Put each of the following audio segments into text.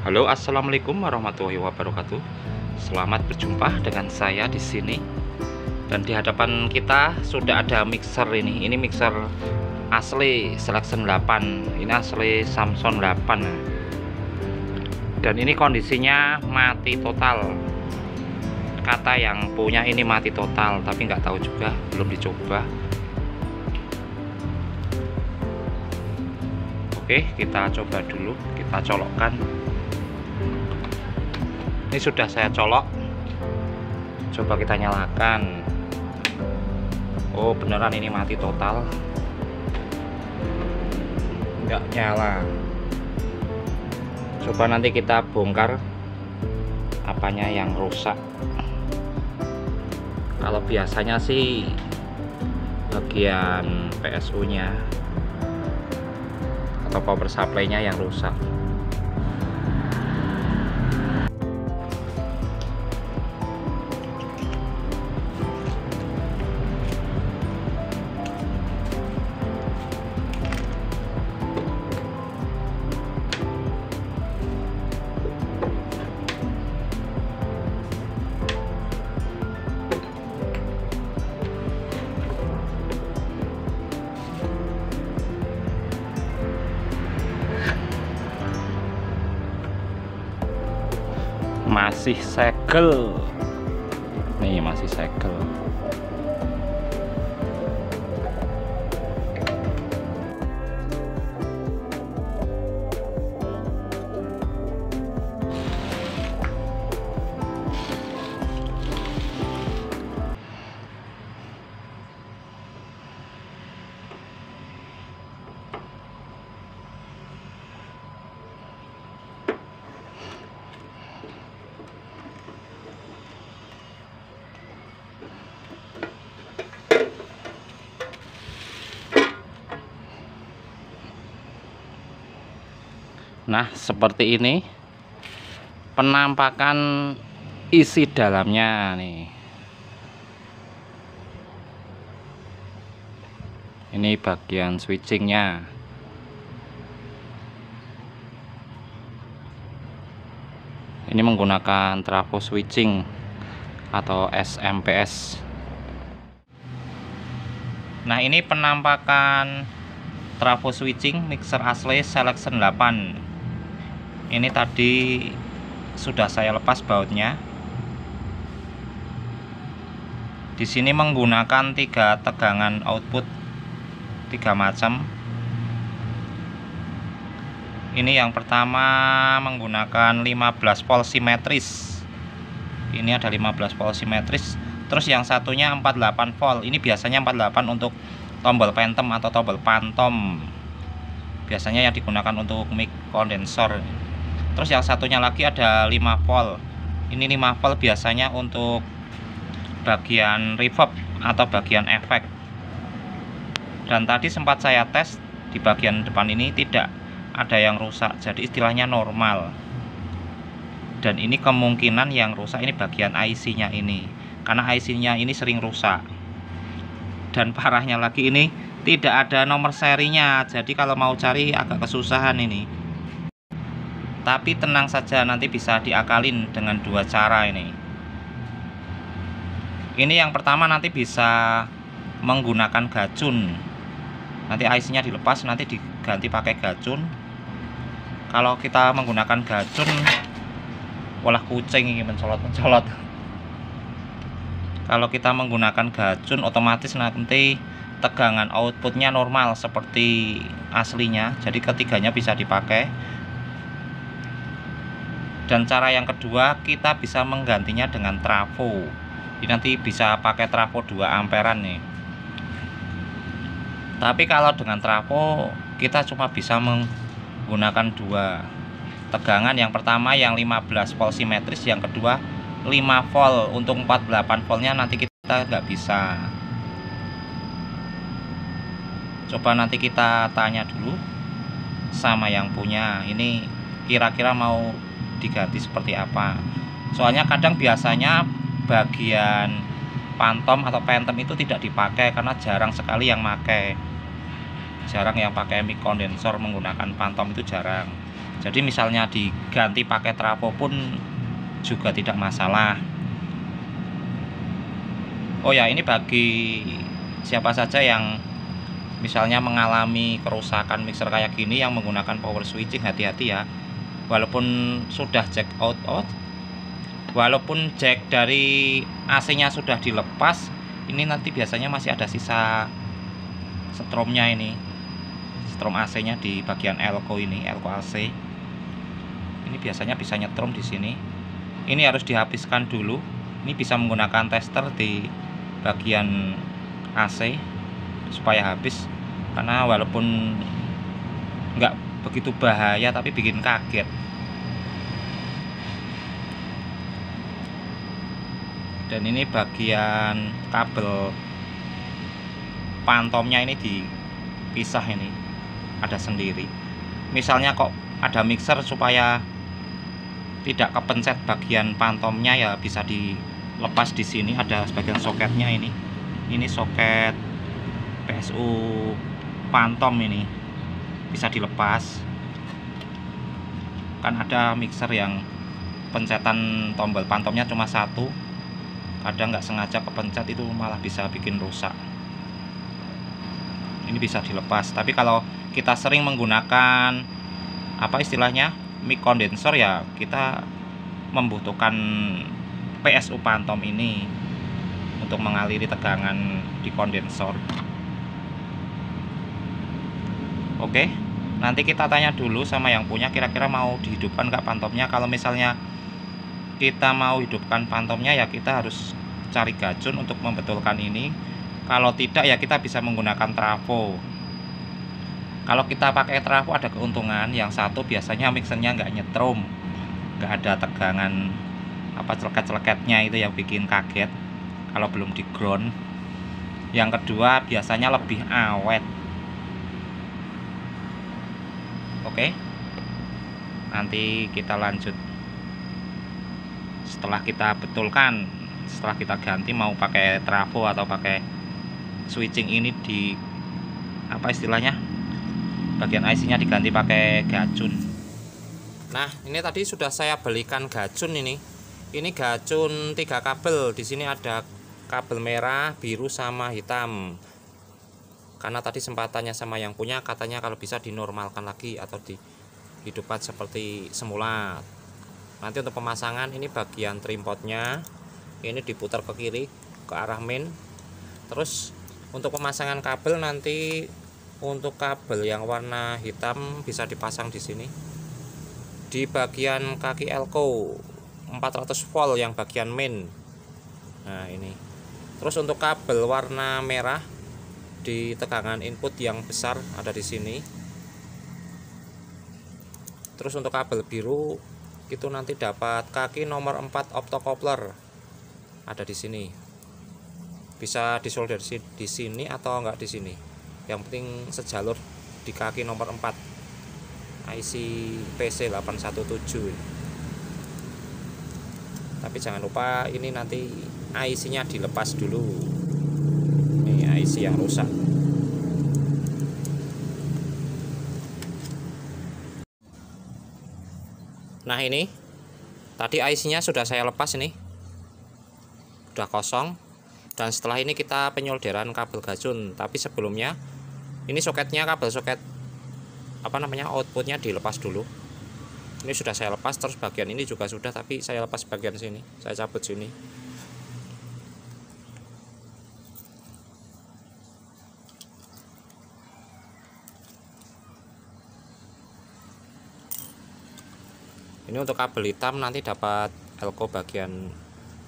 Halo, assalamualaikum warahmatullahi wabarakatuh. Selamat berjumpa dengan saya di sini. Dan di hadapan kita sudah ada mixer ini. Ini mixer asli Selection 8. Ini asli Samsung 8. Dan ini kondisinya mati total. Kata yang punya ini mati total, tapi nggak tahu juga, belum dicoba. Oke, kita coba dulu. Kita colokkan. Ini sudah saya colok. Coba kita nyalakan. Oh, beneran ini mati total. Nggak nyala. Coba nanti kita bongkar apanya yang rusak. Kalau biasanya sih bagian PSU nya atau power supply nya yang rusak. Masih segel nih, masih segel. Nah, seperti ini penampakan isi dalamnya nih. Ini bagian switchingnya. Ini menggunakan trafo switching atau SMPS. Nah, ini penampakan trafo switching mixer asli Selection 8. Ini tadi sudah saya lepas bautnya. Di sini menggunakan 3 tegangan output 3 macam. Ini yang pertama menggunakan 15 volt simetris. Ini ada 15 volt simetris. Terus yang satunya 48 volt. Ini biasanya 48 untuk tombol phantom atau tombol phantom. Biasanya yang digunakan untuk mic kondensor. Terus yang satunya lagi ada 5 volt. Ini 5 volt biasanya untuk bagian reverb atau bagian efek. Dan tadi sempat saya tes di bagian depan ini tidak ada yang rusak, jadi istilahnya normal. Dan ini kemungkinan yang rusak ini bagian IC nya ini, karena IC nya ini sering rusak. Dan parahnya lagi ini tidak ada nomor serinya, jadi kalau mau cari agak kesusahan ini. Tapi tenang saja, nanti bisa diakalin dengan 2 cara ini. Ini yang pertama nanti bisa menggunakan gacun. Nanti IC nya dilepas, nanti diganti pakai gacun. Kalau kita menggunakan gacun, walah kucing ini mencolot-mencolot. Kalau kita menggunakan gacun, otomatis nanti tegangan outputnya normal seperti aslinya. Jadi ketiganya bisa dipakai. Dan cara yang kedua, kita bisa menggantinya dengan trafo. Ini nanti bisa pakai trafo 2 amperan nih. Tapi kalau dengan trafo kita cuma bisa menggunakan 2 tegangan. Yang pertama yang 15 volt simetris, yang kedua 5 volt. Untuk 48 voltnya nanti kita nggak bisa. Coba nanti kita tanya dulu sama yang punya. Ini kira-kira mau diganti seperti apa. Soalnya kadang biasanya bagian phantom atau phantom itu tidak dipakai karena jarang sekali yang pakai. Jarang yang pakai mic kondensor menggunakan phantom, itu jarang. Jadi misalnya diganti pakai trafo pun juga tidak masalah. Oh ya, ini bagi siapa saja yang misalnya mengalami kerusakan mixer kayak gini yang menggunakan power switching, hati-hati ya. Walaupun sudah jack out, walaupun jack dari AC-nya sudah dilepas, ini nanti biasanya masih ada sisa stromnya ini, strom AC-nya di bagian elko ini, elko AC. Ini biasanya bisa nyetrum di sini. Ini harus dihabiskan dulu. Ini bisa menggunakan tester di bagian AC supaya habis, karena walaupun nggak begitu bahaya tapi bikin kaget. Dan ini bagian kabel pantomnya ini dipisah, ini ada sendiri. Misalnya kok ada mixer, supaya tidak kepencet bagian pantomnya ya bisa dilepas di sini. Ada sebagian soketnya ini. Ini soket PSU pantom, ini bisa dilepas. Kan ada mixer yang pencetan tombol pantomnya cuma satu, kadang nggak sengaja kepencet itu malah bisa bikin rusak. Ini bisa dilepas. Tapi kalau kita sering menggunakan apa istilahnya mic kondensor, ya kita membutuhkan PSU pantom ini untuk mengaliri tegangan di kondensor. Oke, nanti kita tanya dulu sama yang punya, kira-kira mau dihidupkan nggak pantomnya. Kalau misalnya kita mau hidupkan pantomnya, ya kita harus cari gajun untuk membetulkan ini. Kalau tidak, ya kita bisa menggunakan trafo. Kalau kita pakai trafo ada keuntungan. Yang satu, biasanya mixernya nggak nyetrum, nggak ada tegangan apa celeket-celeketnya itu yang bikin kaget kalau belum di ground. Yang kedua, biasanya lebih awet. Oke, nanti kita lanjut setelah kita betulkan, setelah kita ganti mau pakai trafo atau pakai switching ini di apa istilahnya, bagian IC-nya diganti pakai gajun. Nah, ini tadi sudah saya belikan gajun ini. Ini gajun 3 kabel. Di sini ada kabel merah, biru sama hitam. Karena tadi sempat tanya sama yang punya, katanya kalau bisa dinormalkan lagi atau dihidupkan seperti semula. Nanti untuk pemasangan, ini bagian trimpotnya ini diputar ke kiri ke arah main. Terus untuk pemasangan kabel, nanti untuk kabel yang warna hitam bisa dipasang di sini di bagian kaki elko 400 volt yang bagian main. Nah, ini. Terus untuk kabel warna merah di tegangan input yang besar ada di sini. Terus untuk kabel biru itu nanti dapat kaki nomor 4 optocoupler ada di sini. Bisa disolder di sini atau enggak di sini. Yang penting sejalur di kaki nomor 4 IC PC817. Tapi jangan lupa ini nanti IC-nya dilepas dulu. Ini IC yang rusak. Nah, ini tadi IC-nya sudah saya lepas, ini udah kosong. Dan setelah ini kita penyolderan kabel gajun. Tapi sebelumnya ini soketnya, kabel soket apa namanya outputnya dilepas dulu. Ini sudah saya lepas. Terus bagian ini juga sudah, tapi saya lepas bagian sini, saya cabut sini. Ini untuk kabel hitam nanti dapat elko bagian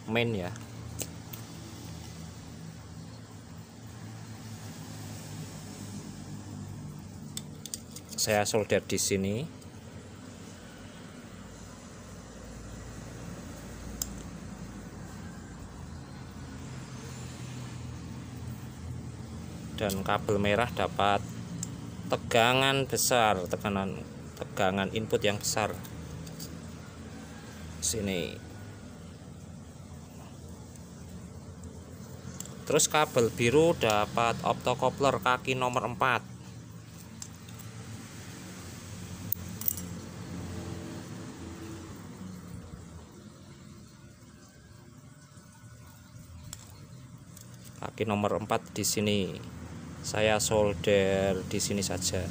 main ya. Saya solder di sini. Dan kabel merah dapat tegangan besar, tegangan input yang besar. Sini. Terus kabel biru dapat optocoupler kaki nomor 4. Kaki nomor 4 di sini. Saya solder di sini saja.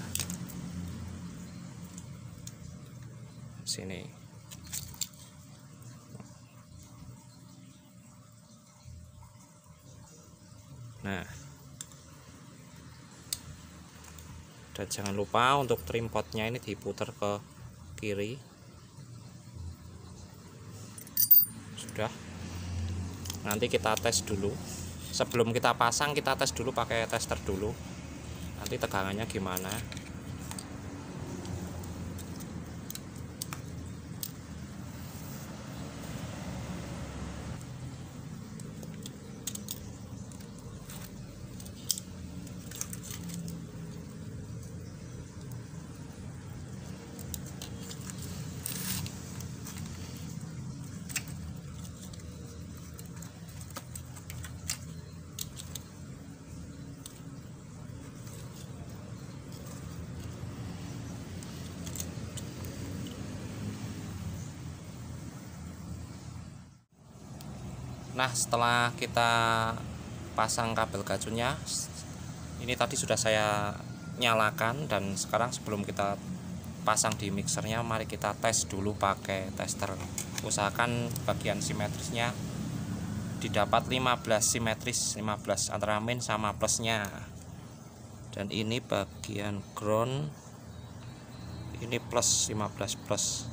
Sini. Nah. Dan jangan lupa untuk trim potnya ini diputar ke kiri. Sudah. Nanti kita tes dulu. Sebelum kita pasang, kita tes dulu pakai tester dulu. Nanti tegangannya gimana. Nah, setelah kita pasang kabel gacunnya, ini tadi sudah saya nyalakan, dan sekarang sebelum kita pasang di mixernya, mari kita tes dulu pakai tester. Usahakan bagian simetrisnya didapat 15 simetris, 15 antara min sama plusnya. Dan ini bagian ground, ini plus, 15 plus.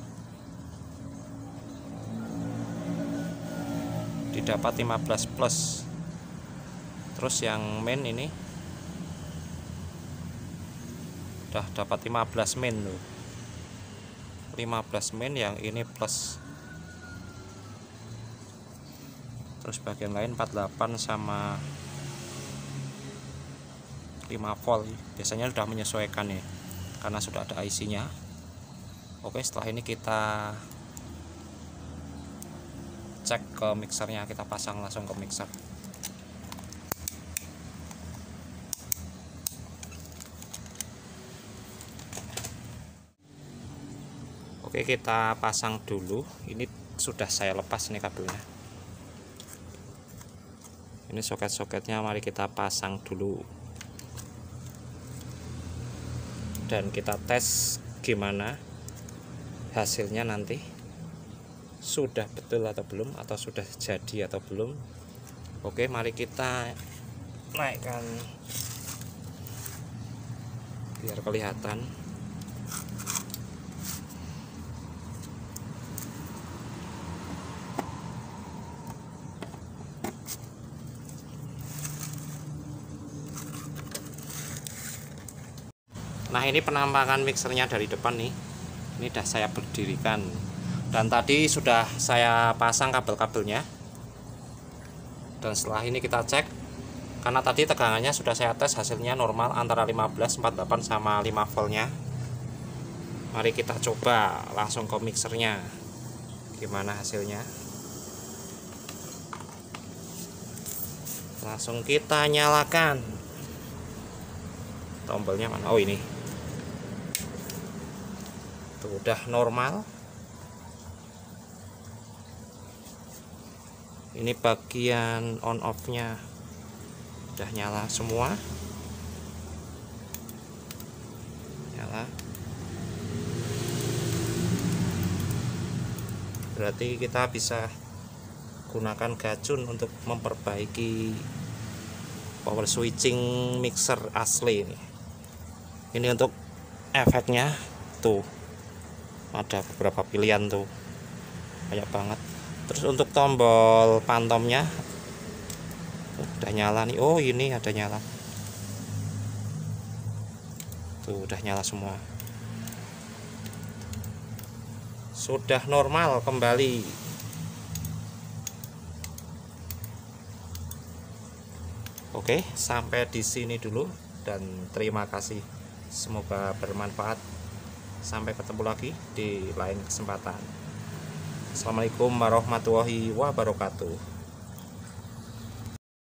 Didapat 15 plus. Terus yang main ini udah dapat 15 min loh. 15 min, yang ini plus. Terus bagian lain 48 sama 5 volt. Biasanya sudah menyesuaikan ya, karena sudah ada IC-nya. Oke, setelah ini kita cek ke mixernya, kita pasang langsung ke mixer. Oke, kita pasang dulu. Ini sudah saya lepas nih kabelnya. Ini soket-soketnya mari kita pasang dulu. Dan kita tes gimana hasilnya nanti. Sudah betul atau belum, atau sudah jadi atau belum. Oke, mari kita naikkan biar kelihatan. Nah, ini penampakan mixernya dari depan nih. Ini sudah saya berdirikan. Dan tadi sudah saya pasang kabel-kabelnya. Dan setelah ini kita cek, karena tadi tegangannya sudah saya tes, hasilnya normal antara 15, 48 sama 5 voltnya. Mari kita coba langsung ke mixernya, gimana hasilnya. Langsung kita nyalakan. Tombolnya mana? Oh, ini. Tuh, udah normal. Ini bagian on off nya udah nyala semua, nyala. Berarti kita bisa gunakan gacun untuk memperbaiki power switching mixer asli ini. Ini untuk efeknya tuh ada beberapa pilihan tuh, banyak banget. Terus untuk tombol pantomnya udah nyala nih. Oh, ini ada nyala tuh, udah nyala semua, sudah normal kembali. Oke, sampai di sini dulu, dan terima kasih, semoga bermanfaat. Sampai ketemu lagi di lain kesempatan. Assalamualaikum warahmatullahi wabarakatuh.